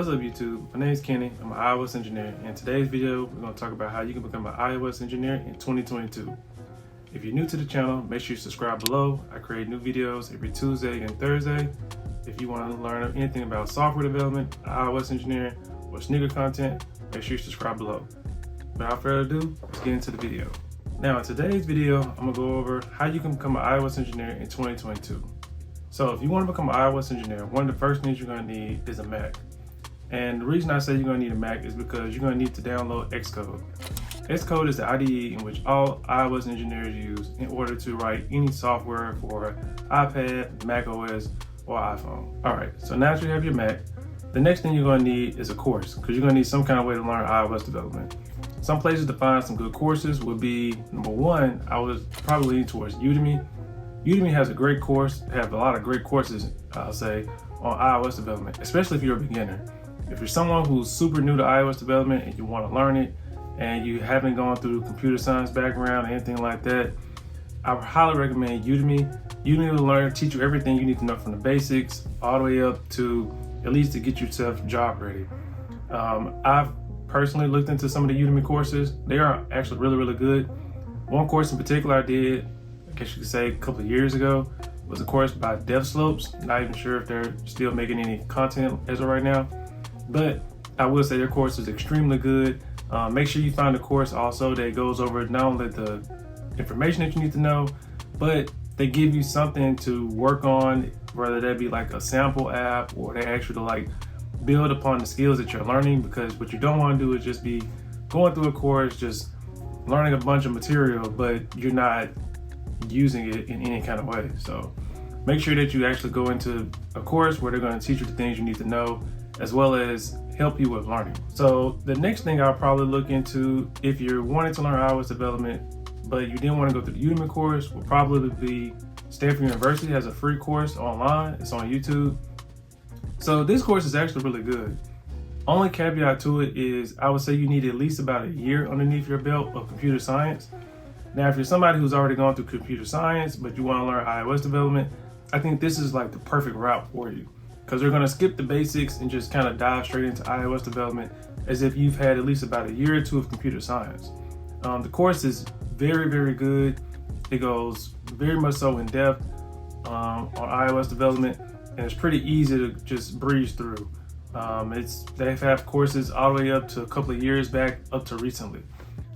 What's up YouTube? My name is Kenny. I'm an iOS engineer. In today's video, we're going to talk about how you can become an iOS engineer in 2022. If you're new to the channel, make sure you subscribe below. I create new videos every Tuesday and Thursday. If you want to learn anything about software development, iOS engineering, or sneaker content, make sure you subscribe below. Without further ado, let's get into the video. Now in today's video, I'm going to go over how you can become an iOS engineer in 2022. So if you want to become an iOS engineer, one of the first things you're going to need is a Mac. And the reason I say you're going to need a Mac is because you're going to need to download Xcode. Xcode is the IDE in which all iOS engineers use in order to write any software for iPad, Mac OS, or iPhone. All right, so now that you have your Mac, the next thing you're going to need is a course, because you're going to need some kind of way to learn iOS development. Some places to find some good courses would be, number one, I was probably leaning towards Udemy. Udemy has a great course, have a lot of great courses, I'll say, on iOS development, especially if you're a beginner. If you're someone who's super new to iOS development and you want to learn it and you haven't gone through computer science background or anything like that, I would highly recommend Udemy. Udemy will teach you everything you need to know from the basics all the way up to at least to get yourself job ready. I've personally looked into some of the Udemy courses. They are actually really good. One course in particular I did, I guess you could say a couple of years ago, was a course by DevSlopes. Not even sure if they're still making any content as of right now. But I will say their course is extremely good. Make sure you find a course also that goes over not only the information that you need to know, but they give you something to work on, whether that be like a sample app or they actually like build upon the skills that you're learning, because what you don't want to do is just be going through a course, just learning a bunch of material, but you're not using it in any kind of way. So make sure that you actually go into a course where they're going to teach you the things you need to know, as well as help you with learning. So the next thing I'll probably look into, if you're wanting to learn iOS development, but you didn't want to go through the Udemy course, will probably be Stanford University has a free course online. It's on YouTube. So this course is actually really good. Only caveat to it is I would say you need at least about a year underneath your belt of computer science. Now, if you're somebody who's already gone through computer science, but you want to learn iOS development, I think this is like the perfect route for you, because they're going to skip the basics and just kind of dive straight into iOS development as if you've had at least about a year or two of computer science. The course is very good. It goes very much so in depth on iOS development, and it's pretty easy to just breeze through. They've had courses all the way up to a couple of years back up to recently.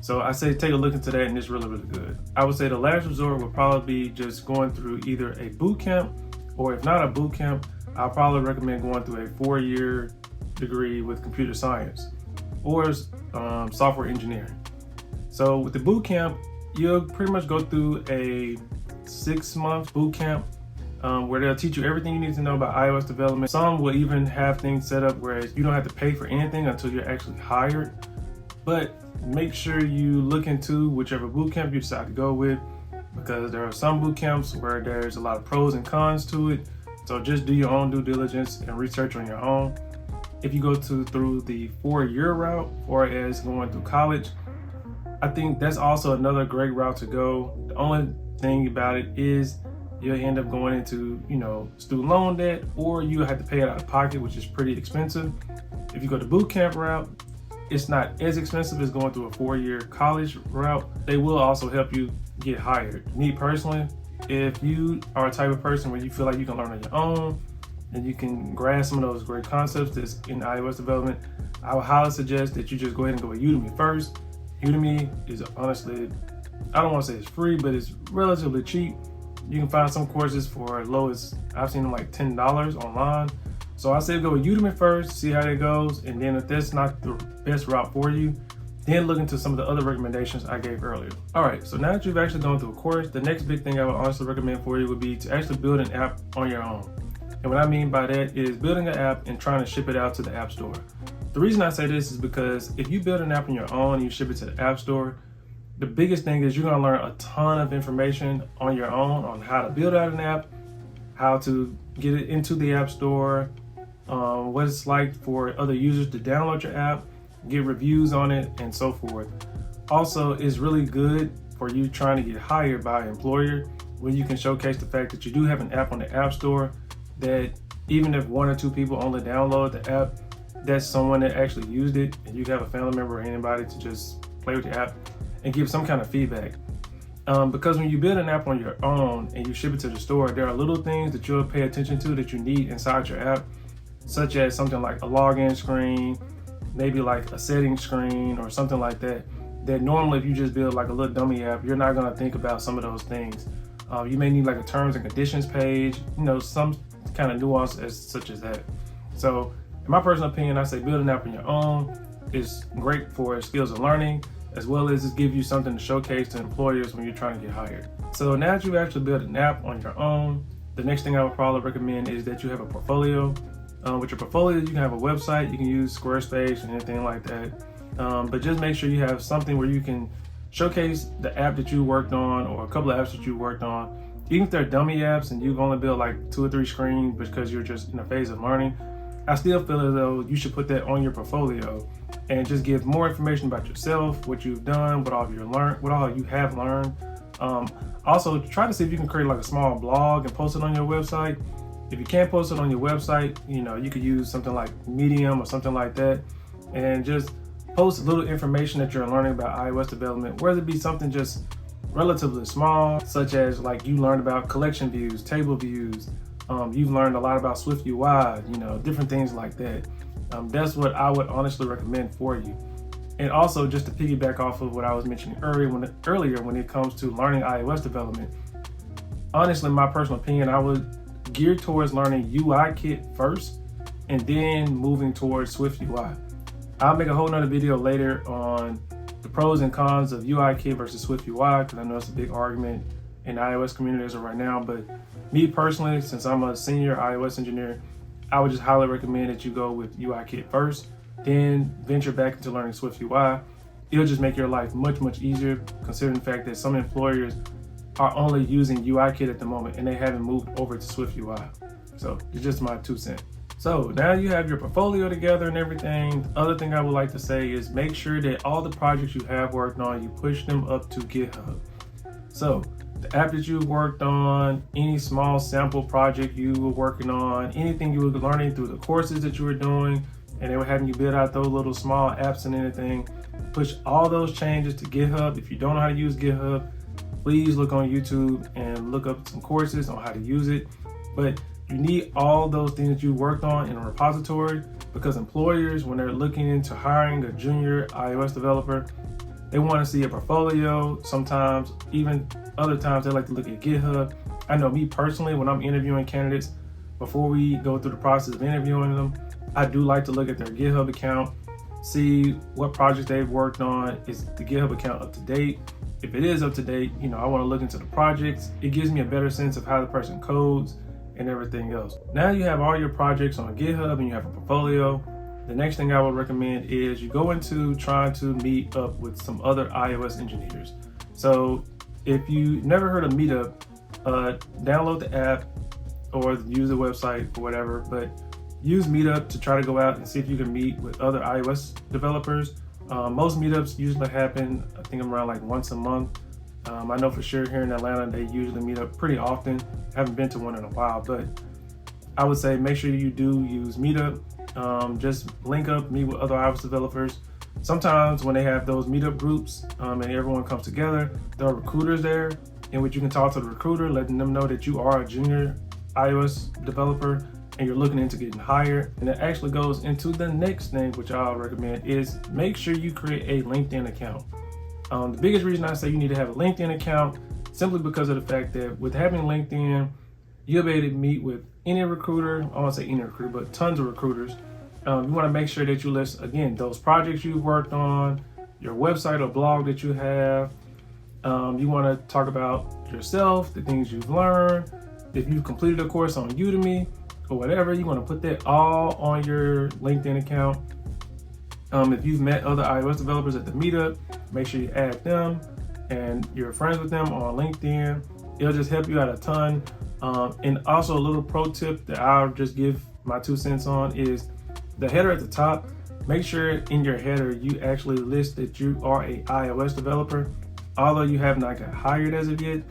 So I say take a look into that, and it's really good. I would say the last resort would probably be just going through either a boot camp, or if not a boot camp, I'll probably recommend going through a 4-year degree with computer science or software engineering. So with the boot camp, you'll pretty much go through a 6-month boot camp where they'll teach you everything you need to know about iOS development. Some will even have things set up where you don't have to pay for anything until you're actually hired. But make sure you look into whichever boot camp you decide to go with, because there are some boot camps where there's a lot of pros and cons to it. So just do your own due diligence and research on your own. If you go through the 4-year route, or as going through college, I think that's also another great route to go. The only thing about it is you'll end up going into, student loan debt, or you have to pay it out of pocket, which is pretty expensive. If you go the boot camp route, it's not as expensive as going through a 4-year college route. They will also help you get hired. Me personally, if you are a type of person where you feel like you can learn on your own and you can grasp some of those great concepts that's in iOS development, I would highly suggest that you just go ahead and go with Udemy first. Udemy is honestly, I don't want to say it's free, but it's relatively cheap. You can find some courses for as low as, I've seen them like $10 online. So I say go with Udemy first, see how that goes, and then if that's not the best route for you, then look into some of the other recommendations I gave earlier. All right, so now that you've actually gone through a course, the next big thing I would honestly recommend for you would be to actually build an app on your own. And what I mean by that is building an app and trying to ship it out to the App Store. The reason I say this is because if you build an app on your own and you ship it to the App Store, the biggest thing is you're gonna learn a ton of information on your own on how to build out an app, how to get it into the App Store, what it's like for other users to download your app, get reviews on it, and so forth. Also, it's really good for you trying to get hired by an employer when you can showcase the fact that you do have an app on the App Store, that even if 1 or 2 people only download the app, that's someone that actually used it, and you have a family member or anybody to just play with your app and give some kind of feedback. Because when you build an app on your own and you ship it to the store, there are little things that you'll pay attention to that you need inside your app, such as something like a login screen, maybe like a settings screen or something like that, that normally if you just build like a little dummy app, you're not gonna think about some of those things. You may need like a terms and conditions page, some kind of nuance such as that. So in my personal opinion, I say build an app on your own is great for skills and learning, as well as just give you something to showcase to employers when you're trying to get hired. So now that you actually build an app on your own, the next thing I would probably recommend is that you have a portfolio. With your portfolio, you can have a website, you can use Squarespace and anything like that. But just make sure you have something where you can showcase the app that you worked on or a couple of apps that you worked on. Even if they're dummy apps and you've only built like 2 or 3 screens because you're just in a phase of learning, I still feel as though you should put that on your portfolio and just give more information about yourself, what you've done, what all you have learned. Also, try to see if you can create like a small blog and post it on your website. If you can't post it on your website, you could use something like Medium or something like that, and just post little information that you're learning about iOS development, whether it be something just relatively small, such as like you learned about collection views, table views, you've learned a lot about Swift UI, different things like that. That's what I would honestly recommend for you. And also, just to piggyback off of what I was mentioning earlier when it comes to learning iOS development, honestly, in my personal opinion, I would gear towards learning UIKit first and then moving towards Swift UI. I'll make a whole nother video later on the pros and cons of UIKit versus Swift UI, because I know it's a big argument in the iOS community as of right now. But me personally, since I'm a senior iOS engineer, I would just highly recommend that you go with UIKit first, then venture back into learning Swift UI. It'll just make your life much, much easier, considering the fact that some employers are only using UIKit at the moment and they haven't moved over to Swift UI. So it's just my 2 cents. So now you have your portfolio together and everything. The other thing I would like to say is make sure that all the projects you have worked on, you push them up to GitHub. So the app that you worked on, any small sample project you were working on, anything you were learning through the courses that you were doing, and they were having you build out those little small apps and anything, push all those changes to GitHub. If you don't know how to use GitHub, please look on YouTube and look up some courses on how to use it. But you need all those things that you worked on in a repository, because employers, when they're looking into hiring a junior iOS developer, they want to see a portfolio. Sometimes, even other times, they like to look at GitHub. I know me personally, when I'm interviewing candidates, before we go through the process of interviewing them, I do like to look at their GitHub account, see what projects they've worked on. Is the GitHub account up to date? If it is up to date, I want to look into the projects. It gives me a better sense of how the person codes and everything else. Now you have all your projects on GitHub and you have a portfolio. The next thing I would recommend is you go into trying to meet up with some other iOS engineers. So if you never heard of Meetup, download the app or use the website or whatever, but use Meetup to try to go out and see if you can meet with other iOS developers. Most meetups usually happen, I think around like once a month. I know for sure here in Atlanta, they usually meet up pretty often. Haven't been to one in a while, but I would say make sure you do use Meetup. Just link up, meet with other iOS developers. Sometimes when they have those meetup groups and everyone comes together, there are recruiters there in which you can talk to the recruiter, letting them know that you are a junior iOS developer and you're looking into getting hired. And it actually goes into the next thing, which I'll recommend, is make sure you create a LinkedIn account. The biggest reason I say you need to have a LinkedIn account, simply because of the fact that with having LinkedIn, you'll be able to meet with any recruiter. I won't say any recruiter, but tons of recruiters. You want to make sure that you list, again, those projects you've worked on, your website or blog that you have. You want to talk about yourself, the things you've learned. If you've completed a course on Udemy or whatever, you want to put that all on your LinkedIn account. If you've met other iOS developers at the meetup, make sure you add them and you're friends with them on LinkedIn. It'll just help you out a ton. And also a little pro tip that I'll just give my 2 cents on is the header at the top. Make sure in your header you actually list that you are a iOS developer. Although you have not got hired as of yet,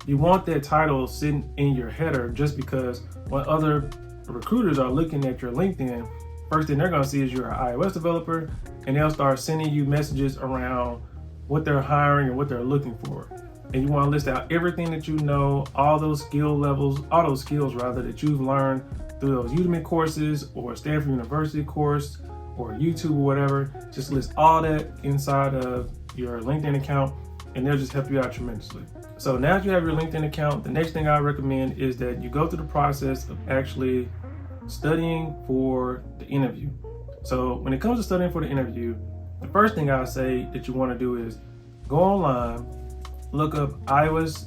you want that title sitting in your header, just because when other recruiters are looking at your LinkedIn, first thing they're gonna see is you're an iOS developer, and they'll start sending you messages around what they're hiring and what they're looking for. And you wanna list out everything that you know, all those skills that you've learned through those Udemy courses or Stanford University course or YouTube or whatever. Just list all that inside of your LinkedIn account, and they'll just help you out tremendously. So now that you have your LinkedIn account, the next thing I recommend is that you go through the process of actually studying for the interview. So when it comes to studying for the interview, the first thing I say that you want to do is go online, look up iOS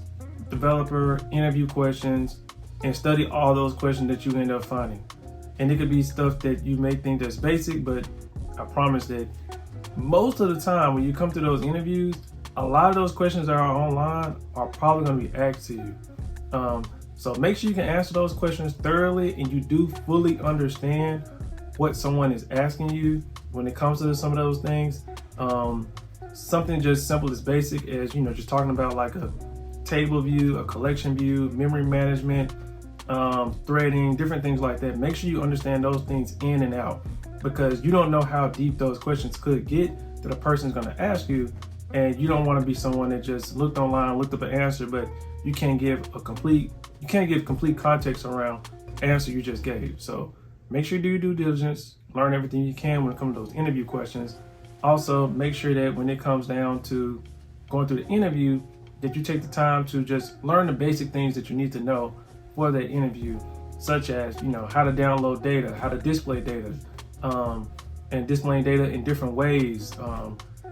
developer interview questions, and study all those questions that you end up finding. And it could be stuff that you may think that's basic, but I promise that most of the time when you come to those interviews, a lot of those questions that are online are probably going to be asked to you. So make sure you can answer those questions thoroughly and you do fully understand what someone is asking you when it comes to some of those things. Something just simple as basic as, just talking about like a table view, a collection view, memory management, threading, different things like that. Make sure you understand those things in and out, because you don't know how deep those questions could get that a person's going to ask you. And you don't want to be someone that just looked online, looked up an answer, but you can't give complete context around the answer you just gave. So make sure you do your due diligence, learn everything you can when it comes to those interview questions. Also, make sure that when it comes down to going through the interview, that you take the time to just learn the basic things that you need to know for that interview, such as, how to download data, how to display data, and displaying data in different ways.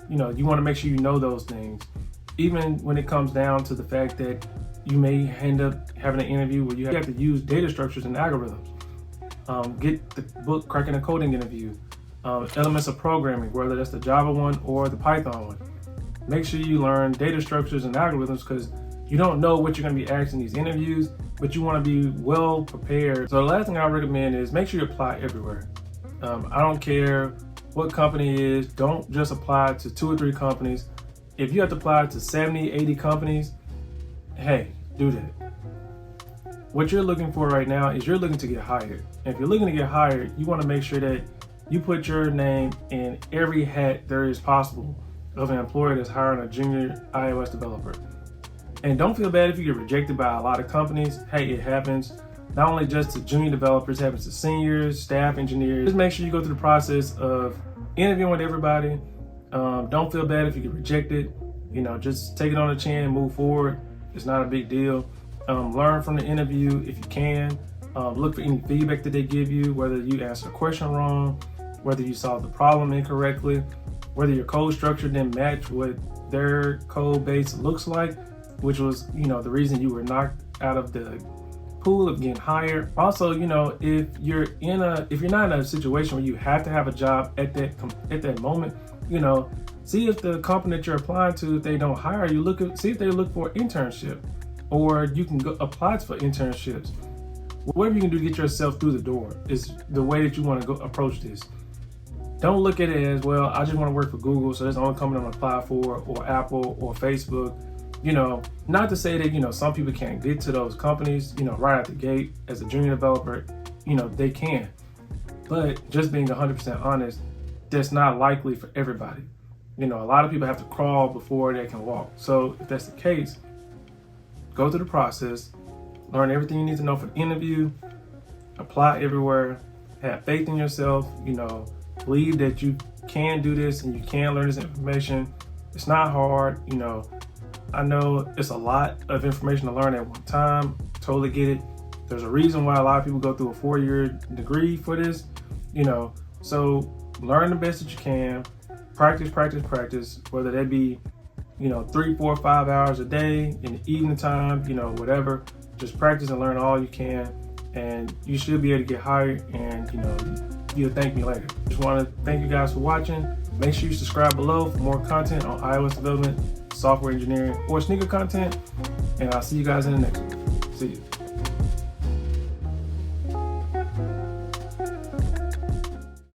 You want to make sure you know those things. Even when it comes down to the fact that you may end up having an interview where you have to use data structures and algorithms. Get the book Cracking a Coding interview, elements of programming, whether that's the Java one or the Python one. Make sure you learn data structures and algorithms, because you don't know what you're going to be asked in these interviews, but you want to be well prepared. So the last thing I recommend is make sure you apply everywhere. I don't care what company it is, don't just apply to 2 or 3 companies. If you have to apply to 70, 80 companies, hey, do that. What you're looking for right now is you're looking to get hired. And if you're looking to get hired, you want to make sure that you put your name in every hat there is possible of an employer that's hiring a junior iOS developer. And don't feel bad if you get rejected by a lot of companies. Hey, it happens. Not only just to junior developers, it happens to seniors, staff engineers. Just make sure you go through the process of interviewing with everybody. Don't feel bad if you get rejected. Just take it on the chin, move forward. It's not a big deal. Learn from the interview if you can. Look for any feedback that they give you, whether you answered a question wrong, whether you solved the problem incorrectly, whether your code structure didn't match what their code base looks like, which was, the reason you were knocked out of the pool of getting hired. Also, if you're not in a situation where you have to have a job at that moment, see if the company that you're applying to, if they don't hire you, see if they look for an internship, or you can go apply for internships. Whatever you can do to get yourself through the door is the way that you want to go approach this. Don't look at it as, well, I just want to work for Google, so that's the only company I'm gonna apply for, or Apple, or Facebook. Not to say that, some people can't get to those companies, right out the gate as a junior developer, they can. But just being 100% honest, that's not likely for everybody. A lot of people have to crawl before they can walk. So if that's the case, go through the process, learn everything you need to know for the interview, apply everywhere, have faith in yourself, believe that you can do this and you can learn this information. It's not hard, I know it's a lot of information to learn at one time. Totally get it. There's a reason why a lot of people go through a 4-year degree for this, so learn the best that you can, practice, whether that be, 3, 4, 5 hours a day in the evening time, whatever. Just practice and learn all you can, and you should be able to get hired, and, you'll thank me later. Just want to thank you guys for watching. Make sure you subscribe below for more content on iOS development, software engineering, or sneaker content, and I'll see you guys in the next one. See you.